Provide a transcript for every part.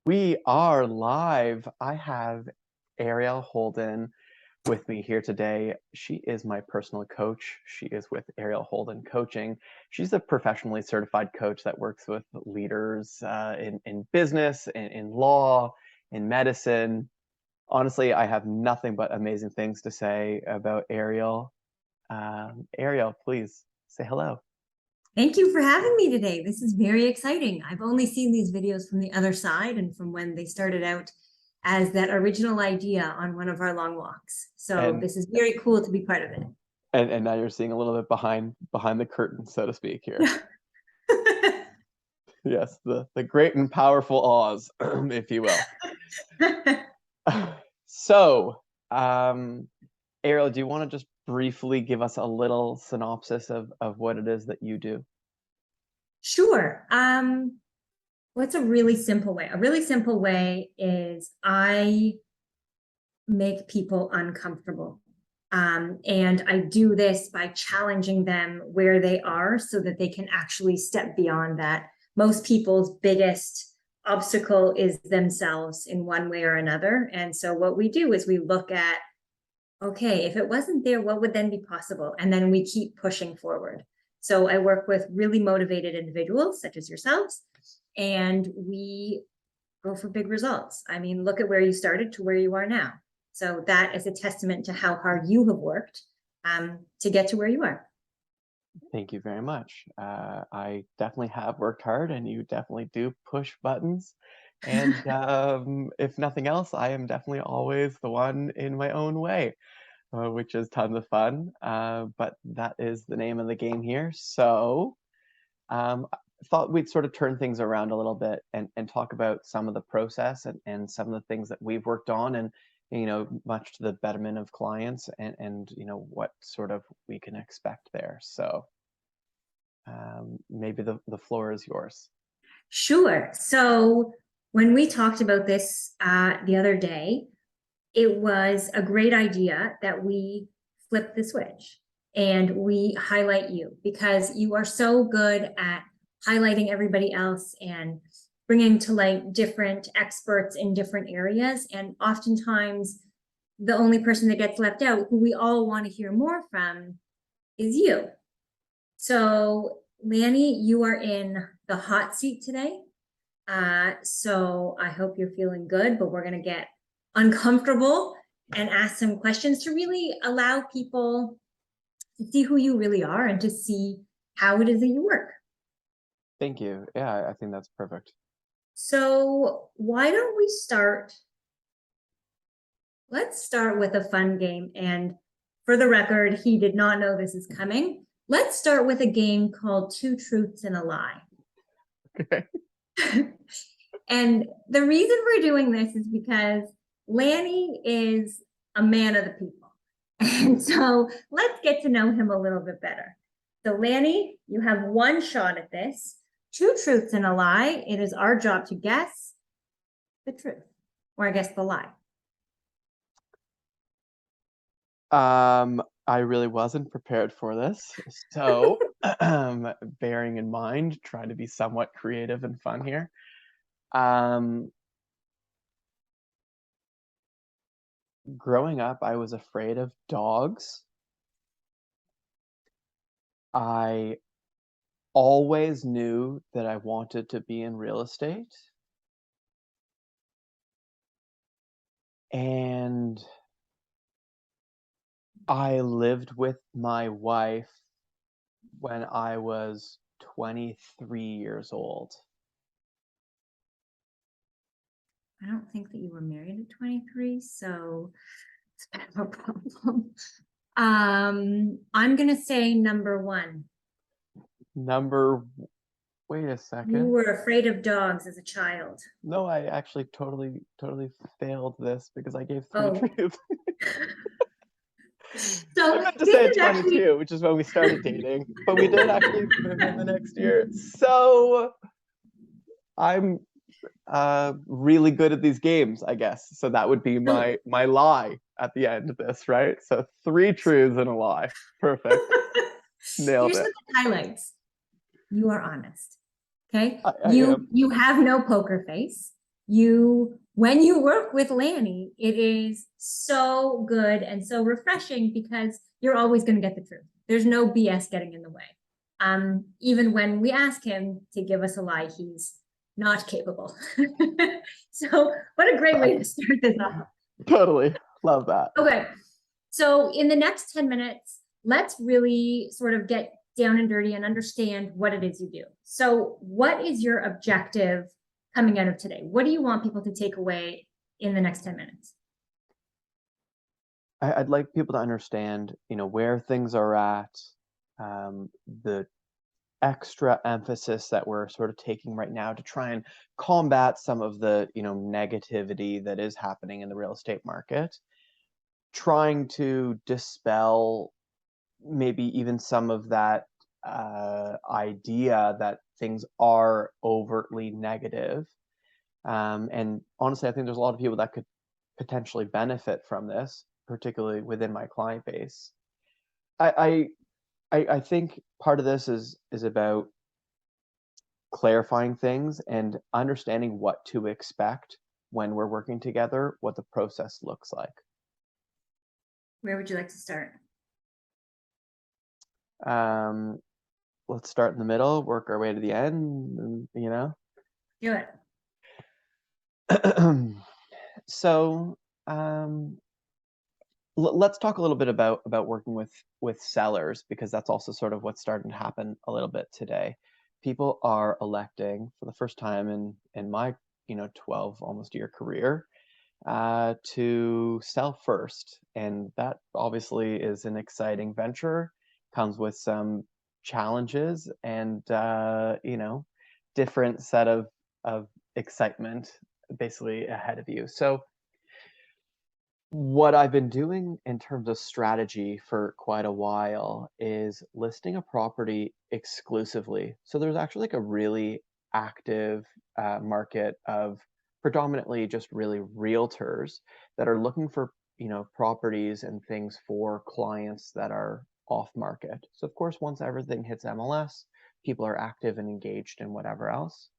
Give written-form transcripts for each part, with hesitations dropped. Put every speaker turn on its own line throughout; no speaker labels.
We are live. I have Arielle Holden with me here today. She is my personal coach. She is with Arielle Holden Coaching. She's a professionally certified coach that works with leaders in business, in law, in medicine. Honestly, I have nothing but amazing things to say about Arielle. Arielle, please say hello.
Thank you for having me today. This is very exciting. I've only seen these videos from the other side and from when they started out as that original idea on one of our long walks. So
And
this is very cool to be part of it.
and now you're seeing a little bit behind the curtain, so to speak, here. Yes, the great and powerful Oz, if you will. So, Ariel, do you want to just briefly give us a little synopsis of what it is that you do?
Sure. What's a really simple way? A really simple way is I make people uncomfortable. And I do this by challenging them where they are so that they can actually step beyond that. Most people's biggest obstacle is themselves in one way or another. And so what we do is we look at, okay, if it wasn't there, what would then be possible? And then we keep pushing forward. So I work with really motivated individuals such as yourselves, and we go for big results. I mean, look at where you started to where you are now. So that is a testament to how hard you have worked to get to where you are.
Thank you very much. I definitely have worked hard, and you definitely do push buttons. And if nothing else, I am definitely always the one in my own way, which is tons of fun. But that is the name of the game here. So I thought we'd sort of turn things around a little bit and talk about some of the process and some of the things that we've worked on, and much to the betterment of clients, and what sort of we can expect there. So maybe the floor is yours.
Sure. So when we talked about this the other day, it was a great idea that we flip the switch and we highlight you, because you are so good at highlighting everybody else and bringing to light different experts in different areas. And oftentimes the only person that gets left out, who we all want to hear more from, is you. So Lani, you are in the hot seat today. So I hope you're feeling good, but we're going to get uncomfortable and ask some questions to really allow people to see who you really are and to see how it is that you work.
Thank you. Yeah, I think that's perfect.
So why don't we start? Let's start with a fun game. And for the record, he did not know this is coming. Let's start with a game called Two Truths and a Lie.
Okay.
And the reason we're doing this is because Lani is a man of the people. And so let's get to know him a little bit better. So Lani, you have one shot at this. Two truths and a lie. It is our job to guess the truth, or I guess the lie.
I really wasn't prepared for this. So bearing in mind, trying to be somewhat creative and fun here. Growing up, I was afraid of dogs. I always knew that I wanted to be in real estate. And I lived with my wife when I was 23 years old.
I don't think that you were married at 23, so it's kind of a problem. I'm gonna say number one.
Wait a
You
second.
were afraid of dogs as a child.
No, I actually totally failed this because I gave three
Oh,
truths. I
so
meant to
this
say at
is actually
22, which is when we started dating, but we did actually move in the next year. So I'm really good at these games, I guess. So that would be
so,
my lie at the end of this, right? So three truths and a lie. Perfect. Nailed
here's
it.
some highlights. You are honest. Okay.
I am.
You have no poker face. when you work with Lani, it is so good and so refreshing because you're always going to get the truth. There's no BS getting in the way. Even when we ask him to give us a lie, he's not capable. So what a great way to start this off.
Totally. Love that.
Okay. So in the next 10 minutes, let's really sort of get down and dirty and understand what it is you do. So what is your objective coming out of today? What do you want people to take away in the next 10 minutes?
I'd like people to understand, where things are at, the extra emphasis that we're sort of taking right now to try and combat some of the, negativity that is happening in the real estate market, trying to dispel maybe even some of that idea that things are overtly negative. And honestly, I think there's a lot of people that could potentially benefit from this, particularly within my client base. I think part of this is about clarifying things and understanding what to expect when we're working together, what the process looks like.
Where would you like to start?
Let's start in the middle, work our way to the end,
Do it.
So let's talk a little bit about working with sellers, because that's also sort of what's starting to happen a little bit today. People are electing for the first time in my 12 almost year career to sell first, and that obviously is an exciting venture. Comes with some challenges and different set of excitement basically ahead of you. So what I've been doing in terms of strategy for quite a while is listing a property exclusively. So there's actually like a really active market of predominantly just really realtors that are looking for, properties and things for clients that are off market. So of course, once everything hits MLS, people are active and engaged in whatever else.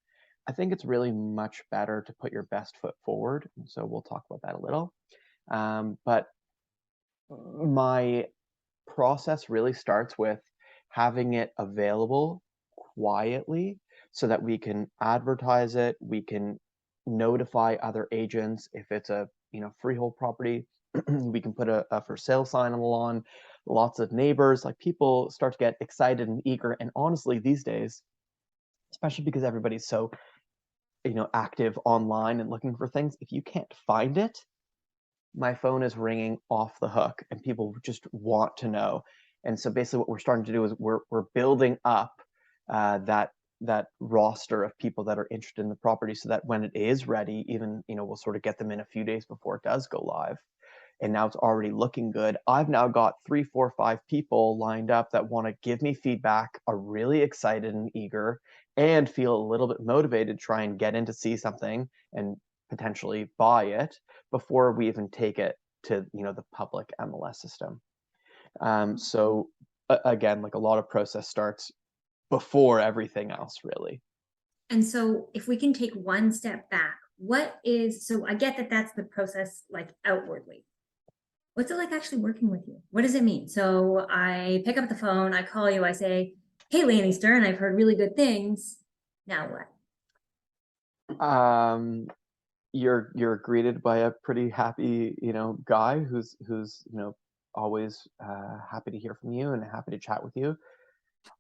I think it's really much better to put your best foot forward. And so we'll talk about that a little. But my process really starts with having it available quietly so that we can advertise it, we can notify other agents. If it's a freehold property, we can put a for sale sign on the lawn. Lots of neighbors, like people start to get excited and eager. And honestly, these days, especially because everybody's so active online and looking for things, if you can't find it, my phone is ringing off the hook and people just want to know. And so basically what we're starting to do is we're building up that roster of people that are interested in the property, so that when it is ready, even we'll sort of get them in a few days before it does go live. And now it's already looking good. I've now got 3, 4, 5 people lined up that want to give me feedback, are really excited and eager, and feel a little bit motivated to try and get in to see something and potentially buy it before we even take it to the public MLS system. So again, like a lot of process starts before everything else, really.
And so if we can take one step back, so I get that that's the process, like outwardly. What's it like actually working with you? What does it mean? So I pick up the phone, I call you, I say, hey, Lani Stern, I've heard really good things. Now what?
You're greeted by a pretty happy guy who's always happy to hear from you and happy to chat with you.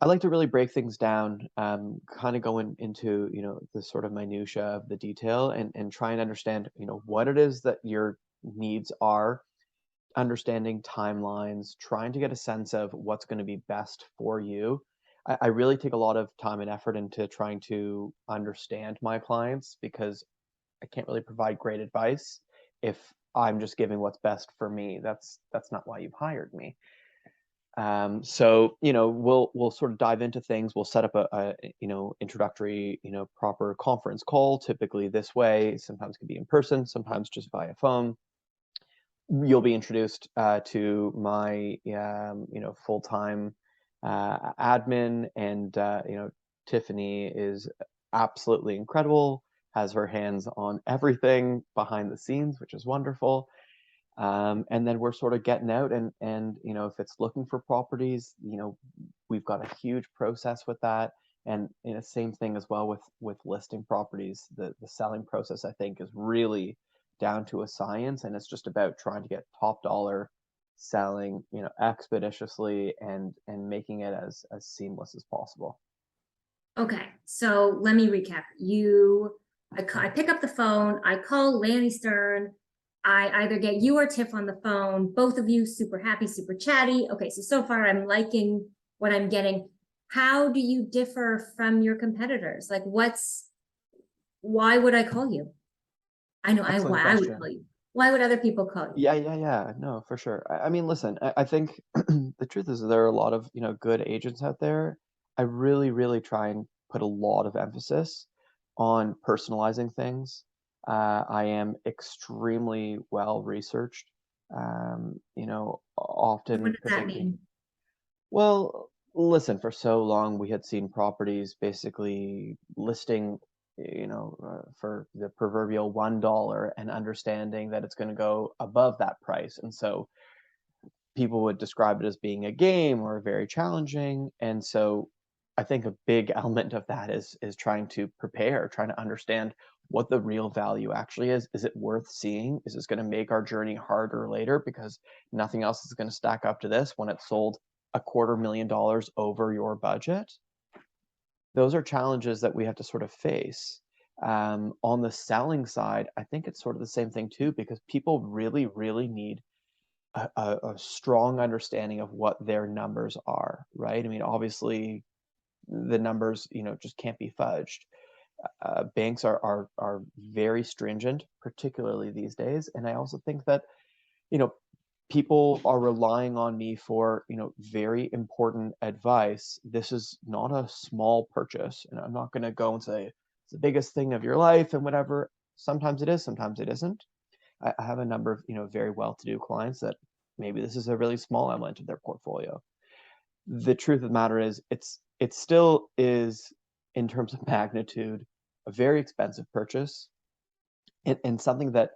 I like to really break things down, kind of going into the sort of minutia of the detail, and try and understand what it is that your needs are, understanding timelines, trying to get a sense of what's going to be best for you. I really take a lot of time and effort into trying to understand my clients, because I can't really provide great advice if I'm just giving what's best for me. That's not why you've hired me. So we'll sort of dive into things. We'll set up a introductory proper conference call. Typically this way. Sometimes it can be in person. Sometimes just via phone. You'll be introduced to my full-time admin, and Tiffany is absolutely incredible. has her hands on everything behind the scenes, which is wonderful. And then we're sort of getting out and if it's looking for properties, we've got a huge process with that. And same thing as well with listing properties. The selling process, I think, is really down to a science, and it's just about trying to get top dollar selling, expeditiously and making it as seamless as possible.
Okay, so let me recap. I pick up the phone, I call Lani Stern. I either get you or Tiff on the phone, both of you super happy, super chatty. Okay, so far I'm liking what I'm getting. How do you differ from your competitors? Like, why would I call you? I know
Excellent
why I would
question.
call you. Why would other people call you?
Yeah. No, for sure. I mean, listen, I think the truth is there are a lot of, good agents out there. I really, really try and put a lot of emphasis on personalizing things. I am extremely well researched.
What
Often
does that
particularly,
mean?
well, listen, for so long we had seen properties basically listing, for the proverbial $1 and understanding that it's going to go above that price. And so people would describe it as being a game or very challenging. And so I think a big element of that is trying to prepare, trying to understand what the real value actually is. Is it worth seeing? Is this going to make our journey harder later because nothing else is going to stack up to this when it's sold $250,000 over your budget? Those are challenges that we have to sort of face. On the selling side, I think it's sort of the same thing too, because people really, really need a strong understanding of what their numbers are, right? I mean, obviously, the numbers, just can't be fudged. Banks are very stringent, particularly these days, and I also think that you know people are relying on me for very important advice. This is not a small purchase, and I'm not going to go and say it's the biggest thing of your life and whatever. Sometimes it is, sometimes it isn't. I have a number of very well-to-do clients that maybe this is a really small element of their portfolio. The truth of the matter is it still is, in terms of magnitude, a very expensive purchase, and something that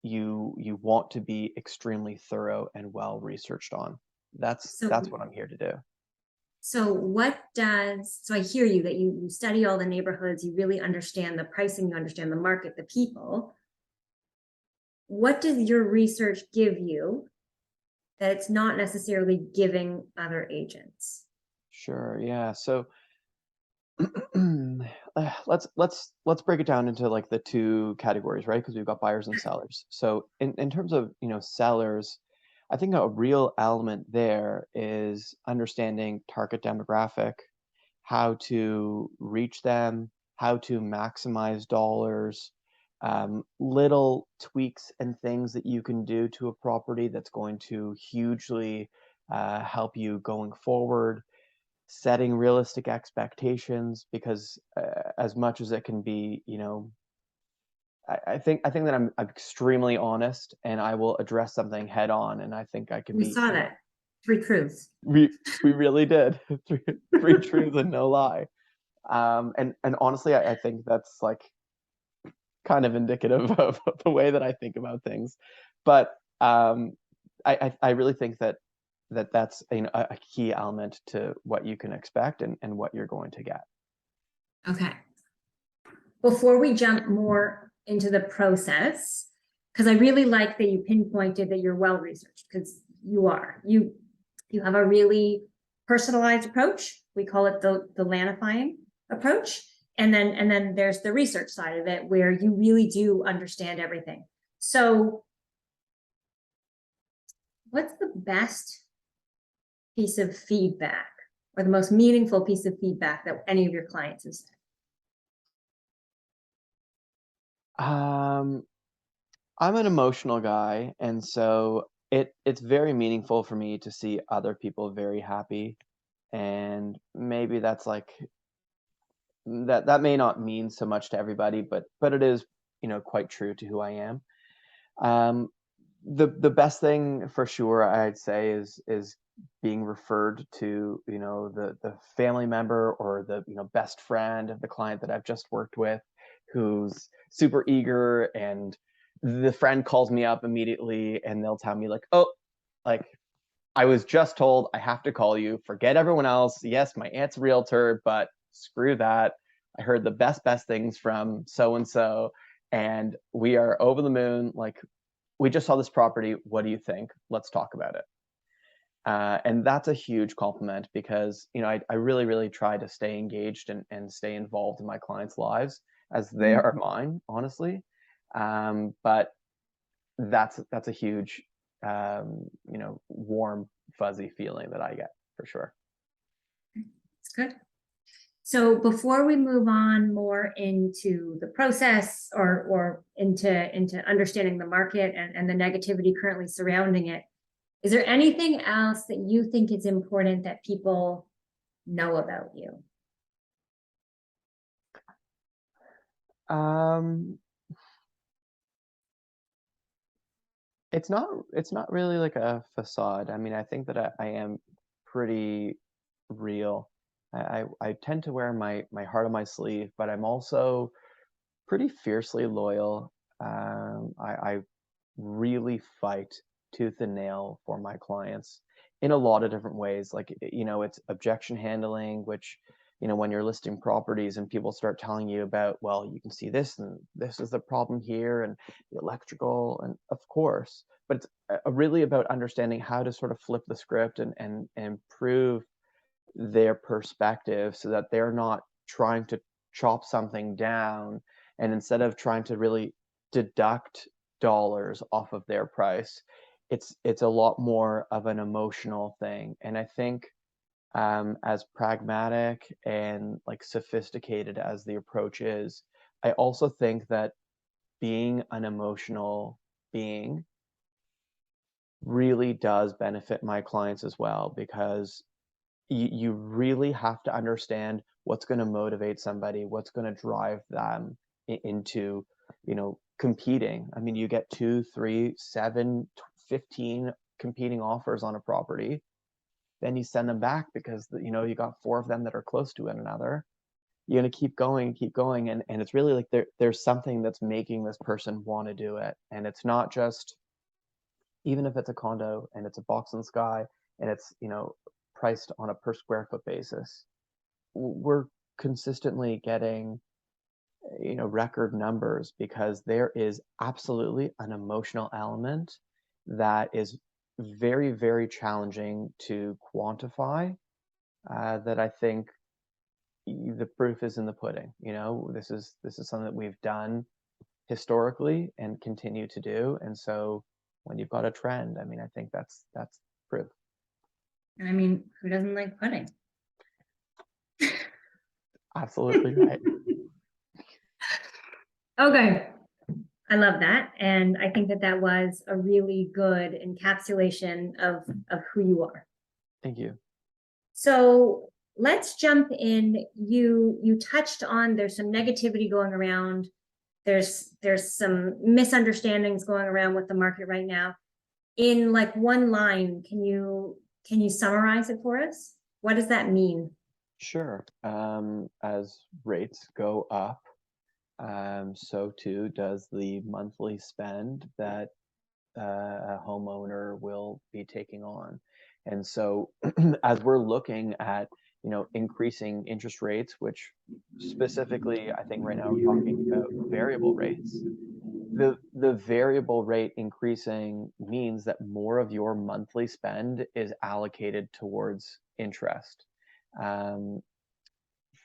you want to be extremely thorough and well researched on. That's
So
what I'm here to do.
so I hear you that you study all the neighborhoods, you really understand the pricing, you understand the market, the people. What does your research give you that it's not necessarily giving other agents?
Sure, yeah. So let's break it down into like the two categories, right? Because we've got buyers and sellers. So in terms of sellers, I think a real element there is understanding target demographic, how to reach them, how to maximize dollars, little tweaks and things that you can do to a property that's going to hugely help you going forward, setting realistic expectations because as much as it can be, I think that I'm extremely honest and I will address something head on, and I think I could
We
be,
saw that. Three truths.
we really did three truths and no lie. And honestly, I think that's like kind of indicative of the way that I think about things. But I really think that's a key element to what you can expect and what you're going to get.
Okay. Before we jump more into the process, because I really like that you pinpointed that you're well researched, because you are. You have a really personalized approach. We call it the Lanifying approach. And then there's the research side of it where you really do understand everything. So what's the best piece of feedback or the most meaningful piece of feedback that any of your clients have said?
Um, I'm an emotional guy, and so it's very meaningful for me to see other people very happy, and maybe that's like that may not mean so much to everybody, but it is quite true to who I am. Um, the best thing for sure I'd say is being referred to the family member or the best friend of the client that I've just worked with who's super eager, and the friend calls me up immediately and they'll tell me like, oh, like I was just told I have to call you. Forget everyone else. Yes, my aunt's a realtor, but screw that. I heard the best things from so and so, and we are over the moon. Like, we just saw this property. What do you think? Let's talk about it. And that's a huge compliment because I really try to stay engaged and stay involved in my clients' lives as they are mine, honestly. But that's a huge warm, fuzzy feeling that I get for sure.
It's good. So before we move on more into the process or into understanding the market and the negativity currently surrounding it, is there anything else that you think is important that people know about you?
Um, it's not really like a facade. I mean, I think that I am pretty real. I tend to wear my heart on my sleeve, but I'm also pretty fiercely loyal. I really fight tooth and nail for my clients in a lot of different ways. Like, it's objection handling, which, when you're listing properties and people start telling you about, well, you can see this and this is the problem here and the electrical, and of course, but it's really about understanding how to sort of flip the script and improve their perspective so that they're not trying to chop something down, and instead of trying to really deduct dollars off of their price, it's a lot more of an emotional thing. And I think as pragmatic and like sophisticated as the approach is, I also think that being an emotional being really does benefit my clients as well, because you really have to understand what's going to motivate somebody, what's going to drive them into, competing. I mean, you get 2, 3, 7, 15 competing offers on a property, then you send them back because you got 4 of them that are close to one another. You're going to keep going, and it's really like there's something that's making this person want to do it, and it's not just, even if it's a condo and it's a box in the sky and it's priced on a per square foot basis, we're consistently getting record numbers because there is absolutely an emotional element that is very challenging to quantify, that I think the proof is in the pudding. This is something that we've done historically and continue to do, and so when you've got a trend, I mean, I think that's proof.
I mean, who doesn't like pudding?
Absolutely right.
Okay. I love that. And I think that that was a really good encapsulation of who you are.
Thank you.
So let's jump in. You touched on there's some negativity going around. There's some misunderstandings going around with the market right now. In like one line, can you summarize it for us? What does that mean?
Sure. As rates go up, so too does the monthly spend that a homeowner will be taking on. And so as we're looking at, increasing interest rates, which specifically, I think right now we're talking about variable rates. The variable rate increasing means that more of your monthly spend is allocated towards interest. Um,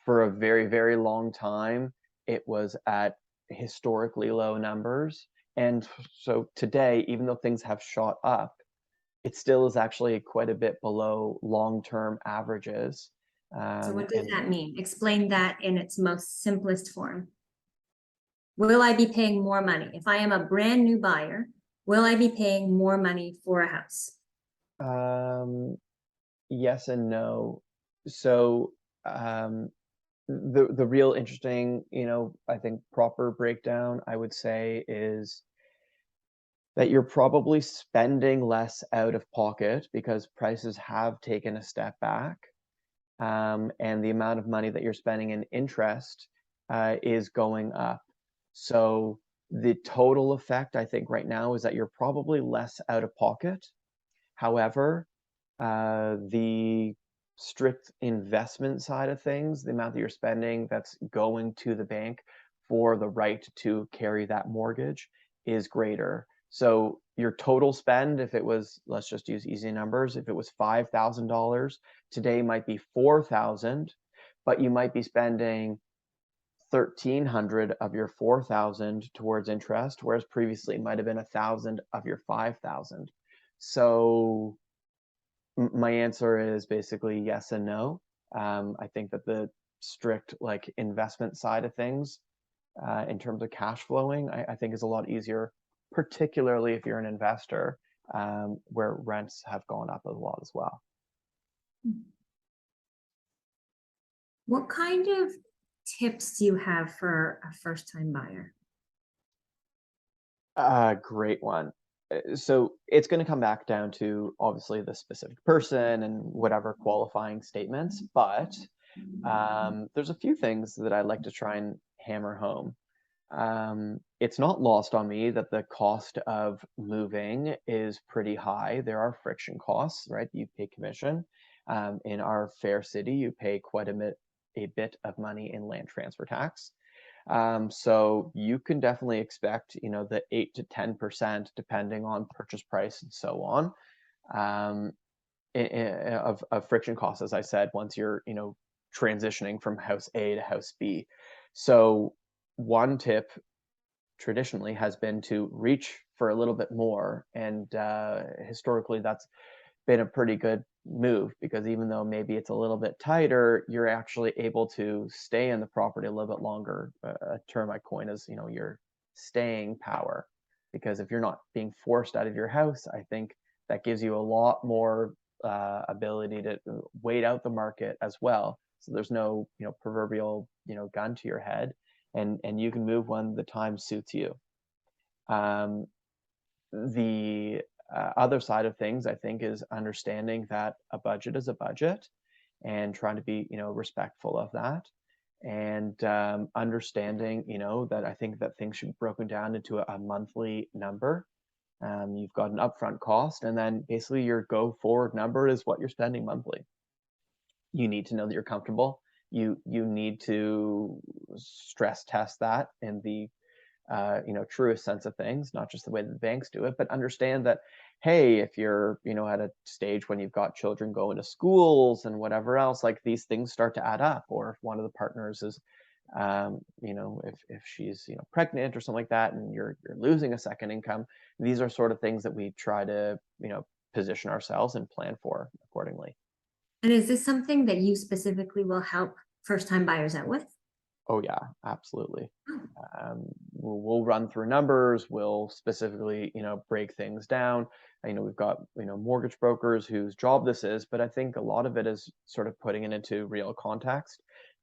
for a very long time, it was at historically low numbers. And so today, even though things have shot up, it still is actually quite a bit below long-term averages.
So what does
And
that mean? Explain that in its most simplest form. Will I be paying more money? If I am a brand new buyer, will I be paying more money for a house?
yes and no. So the real interesting, I think proper breakdown, I would say, is that you're probably spending less out of pocket because prices have taken a step back, and the amount of money that you're spending in interest is going up. So the total effect, I think, right now is that you're probably less out of pocket. However, the strict investment side of things, the amount that you're spending that's going to the bank for the right to carry that mortgage is greater. So your total spend, if it was, let's just use easy numbers, if it was $5,000, today might be 4,000, but you might be spending 1,300 of your 4,000 towards interest, whereas previously it might have been 1,000 of your 5,000. So my answer is basically yes and no. I think that the strict like investment side of things, in terms of cash flowing, I think is a lot easier, particularly if you're an investor, where rents have gone up a lot as well.
What kind of tips do you have for a first-time buyer?
Great one. So it's going to come back down to obviously the specific person and whatever qualifying statements, but there's a few things that I'd like to try and hammer home. It's not lost on me that the cost of moving is pretty high. There are friction costs, right? You pay commission. In our fair city, you pay quite a bit of money in land transfer tax. So you can definitely expect, the 8 to 10%, depending on purchase price and so on, um, of friction costs, as I said, once you're, transitioning from house A to house B. So one tip traditionally has been to reach for a little bit more, and historically that's been a pretty good move, because even though maybe it's a little bit tighter, you're actually able to stay in the property a little bit longer. A term I coin is, your staying power. Because if you're not being forced out of your house, I think that gives you a lot more ability to wait out the market as well. So there's no, proverbial, gun to your head, and you can move when the time suits you. Um, the other side of things, I think, is understanding that a budget is a budget, and trying to be, respectful of that, and understanding, that I think that things should be broken down into a monthly number. You've got an upfront cost, and then basically your go forward number is what you're spending monthly. You need to know that you're comfortable. You need to stress test that in the truest sense of things, not just the way that the banks do it, but understand that, hey, if you're, at a stage when you've got children going to schools and whatever else, like these things start to add up. Or if one of the partners is, if she's, pregnant or something like that, and you're losing a second income, these are sort of things that we try to, position ourselves and plan for accordingly.
And is this something that you specifically will help first-time buyers out with?
Oh yeah, absolutely.
Oh,
We'll run through numbers. We'll specifically, break things down. We've got, mortgage brokers whose job this is, but I think a lot of it is sort of putting it into real context,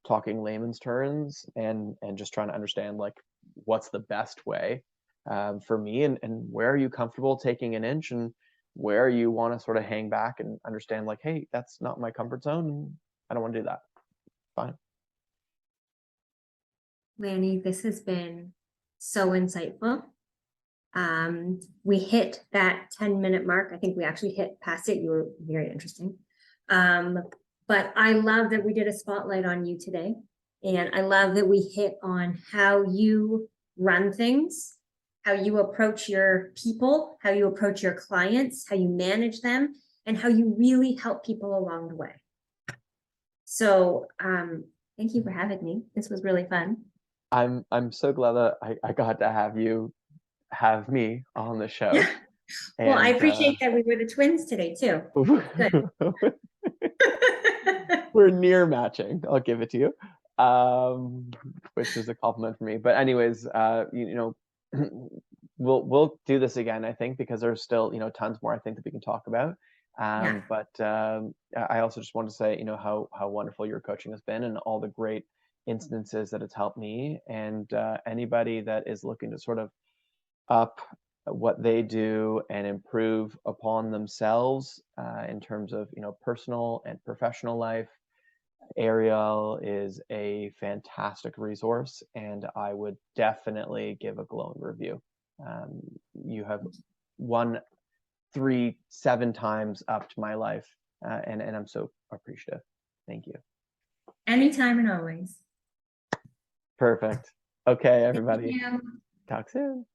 talking layman's terms, and just trying to understand like what's the best way for me, and where are you comfortable taking an inch, and where you want to sort of hang back and understand like, hey, that's not my comfort zone, and I don't want to do that. Fine.
Lani, this has been so insightful. We hit that 10-minute mark. I think we actually hit past it. You were very interesting. But I love that we did a spotlight on you today. And I love that we hit on how you run things, how you approach your people, how you approach your clients, how you manage them, and how you really help people along the way. So thank you for having me. This was really fun.
I'm so glad that I got to have me on the show.
Yeah. Well, I
And
appreciate that we were the twins today too. Good.
we're near matching. I'll give it to you, which is a compliment for me. But anyways, we'll do this again, I think, because there's still, tons more I think that we can talk about.
Yeah.
But I also just want to say, how wonderful your coaching has been, and all the great instances that it's helped me, and anybody that is looking to sort of up what they do and improve upon themselves, in terms of, personal and professional life. Arielle is a fantastic resource, and I would definitely give a glowing review. You have won 7 times up to my life, and I'm so appreciative. Thank you.
Anytime and always.
Perfect. Okay,
Thank
everybody.
you.
Talk soon.